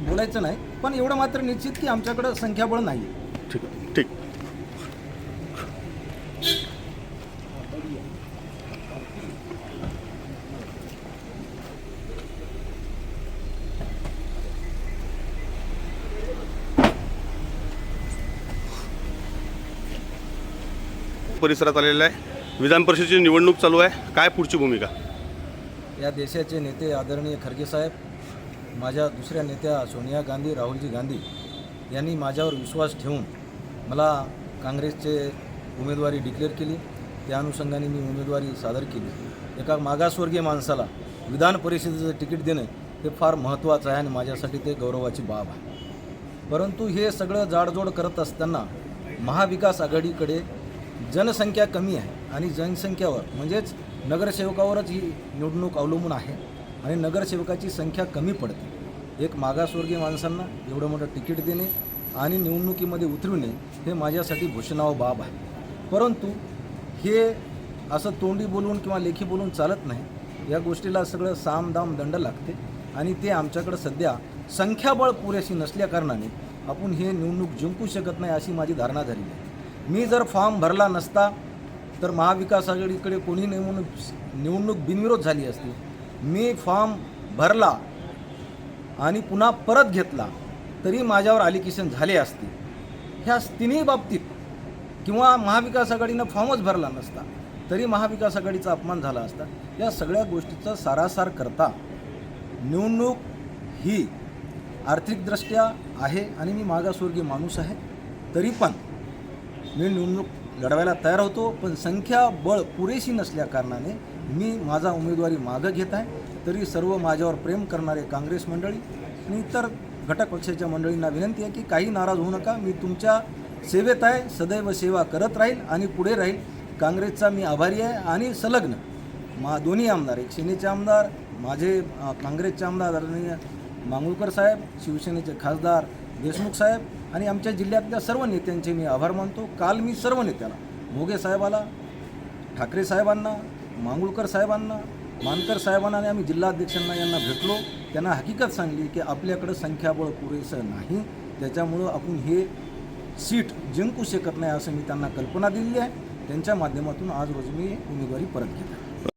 बोलायचं नाही, पण एवढं मात्र निश्चित की आमच्याकडे संख्याबळ नाही. ठीक ठीक. परिसरात आलेला आहे, विधान परिषदेची निवडणूक चालू आहे, काय पुढची भूमिका? या देशाचे नेते आदरणीय खरगे साहेब, माझ्या दुसऱ्या नेत्या सोनिया गांधी, राहुलजी गांधी यांनी माझ्यावर विश्वास ठेवून मला काँग्रेसचे उमेदवारी डिक्लेअर केली. त्या अनुषंगाने मी उमेदवारी सादर केली. एका मागासवर्गीय माणसाला विधान परिषदेचं तिकीट देणं हे फार महत्त्वाचं आहे आणि माझ्यासाठी ते गौरवाची बाब आहे. परंतु हे सगळं जाडजोड करत असताना महाविकास आघाडीकडे जनसंख्या कमी आहे आणि जनसंख्यावर म्हणजेच नगरसेवकावरच ही निवडणूक अवलंबून आहे आणि नगरसेवकाची संख्या कमी पडते. एक मागासवर्गीय माणसांना एवढं मोठं तिकीट देणे आणि निवडणुकीमध्ये उतरविणे हे माझ्यासाठी भूषणावह बाब आहे. परंतु हे असं तोंडी बोलून किंवा लेखी बोलून चालत नाही. या गोष्टीला सगळं सामदाम दंड लागते आणि ते आमच्याकडं सध्या संख्याबळ पुरेशी नसल्याकारणाने आपण हे निवडणूक जिंकू शकत नाही अशी माझी धारणा झालेली आहे. मी जर फॉर्म भरला नसता तर महाविकास आघाडीकडे कोणी निवडणूक बिनविरोध झाली असती. मी फॉर्म भरला आणि पुन्हा परत घेतला तरी माझ्यावर ॲलिगेशन झाले असते. ह्या तिन्ही बाबतीत किंवा महाविकास आघाडीनं फॉर्मच भरला नसता तरी महाविकास आघाडीचा अपमान झाला असता. या सगळ्या गोष्टीचा सारासार करता निवडणूक ही आर्थिकदृष्ट्या आहे आणि मी मागासवर्गीय माणूस आहे, तरी पण मी निवडणूक लढवायला तयार होतो. पण संख्याबळ पुरेशी नसल्याकारणाने मी माझा उमेदवारी मागं घेत आहे. तरी सर्व माझ्यावर प्रेम करणारे काँग्रेस मंडळी आणि इतर घटक पक्षाच्या मंडळींना विनंती आहे की काही नाराज होऊ नका. मी तुमच्या सेवेत आहे, सदैव सेवा करत राहील आणि पुढे राहील. काँग्रेसचा मी आभारी आहे आणि संलग्न दोन्ही आमदार, एक सेनेचे आमदार, माझे काँग्रेसचे आमदार आदरणीय मांगुळकर साहेब, शिवसेनेचे खासदार देशमुख साहेब आणि आमच्या जिल्ह्यातल्या सर्व नेत्यांचे मी आभार मानतो. काल मी सर्व नेत्याला, मोघे साहेबाला, ठाकरे साहेबांना, मांगुळकर साहेबांना, मानकर साहेबांना आणि आम्ही जिल्हाध्यक्षांना यांना भेटलो. त्यांना हकीकत सांगली की आपल्याकडं संख्याबळ पुरेसं नाही, त्याच्यामुळं आपण हे सीट जिंकू शकत नाही असं मी त्यांना कल्पना दिलेली आहे. त्यांच्या माध्यमातून आज रोजी मी उमेदवारी परत घेत आहे.